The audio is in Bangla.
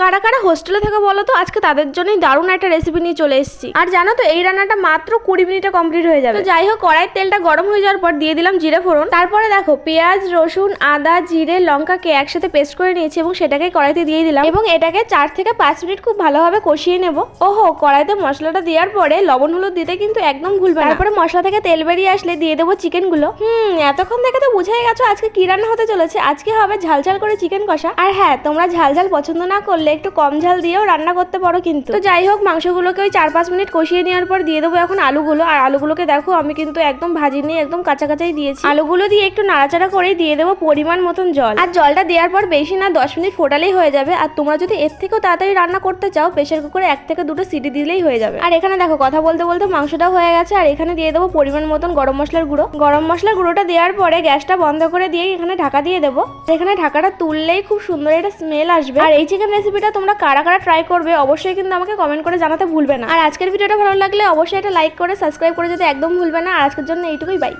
কারা কারা হোস্টেলে থেকে বলো তো, আজকে তাদের জন্যই দারুণ একটা রেসিপি নিয়ে চলে এসেছি। আর জানো তো এই রান্নাটা মাত্র 20 মিনিটে কমপ্লিট হয়ে যাবে। তো যাই হোক, কড়াইয়ের তেলটা গরম হয়ে যাওয়ার পর দিয়ে দিলাম জিরে ফোড়ন। তারপরে দেখো পেঁয়াজ, রসুন, আদা, জিরে, লঙ্কাকে একসাথে পেস্ট করে নিয়েছি এবং সেটাকে কড়াইতে দিয়ে দিলাম এবং এটাকে 4 থেকে 5 মিনিট খুব ভালোভাবে কষিয়ে নেব। ওহো, কড়াইতে মশলাটা দেওয়ার পরে লবণ হলুদ দিতে কিন্তু একদম ভুলবে না। তারপরে মশলা থেকে তেল বেরিয়ে আসলে দিয়ে দেবো চিকেন গুলো। এতক্ষণ দেখে তো বুঝেই গেছো আজকে কি রান্না হতে চলেছে। আজকে হবে ঝালঝাল করে চিকেন কষা। আর হ্যাঁ, তোমরা ঝালঝাল পছন্দ না করলে একটু কম ঝাল দিয়েও রান্না করতে পারো কিন্তু। তো যাই হোক, মাংসগুলোকে ওই 4-5 মিনিট কষিয়ে নেওয়ার পর দিয়ে দেবো এখন আলুগুলো। আর আলুগুলোকে দেখো আমি কিন্তু একদম ভাজি নিয়ে একদম কাঁচা কাঁচাই দিয়েছি। আলুগুলো দিয়ে একটু নাড়াচাড়া করে দিয়ে দেবো পরিমাণ মতন জল। আর জলটা দেওয়ার পর বেশি না 10 মিনিট ফোটালেই হয়ে যাবে। আর তোমরা যদি এর থেকেও তাড়াতাড়ি রান্না করতে চাও, প্রেসার কুকারে 1 থেকে 2টো সিটি দিলেই হয়ে যাবে। আর এখানে দেখো কথা বলতে বলতে মাংসটা হয়ে গেছে। আর এখানে দিয়ে দেবো পরিমাণ মতন গরম মশলার গুঁড়ো। গরম মশলার গুঁড়োটা দেওয়ার পরে গ্যাসটা বন্ধ করে দিয়ে এখানে ঢাকা দিয়ে দেবো। এখানে ঢাকাটা তুললেই খুব সুন্দর একটা স্মেল আসবে। আর এই চিকেন রেসিপিটা তোমরা কারা কারা ট্রাই করবে অবশ্যই কিন্তু আমাকে কমেন্ট করে জানাতে ভুলবে না। আর আজকের ভিডিওটা ভালো লাগলে অবশ্যই এটা লাইক করে সাবস্ক্রাইব করে যেতে একদম ভুলবে না। আর আজকের জন্য এইটুকুই, বাই।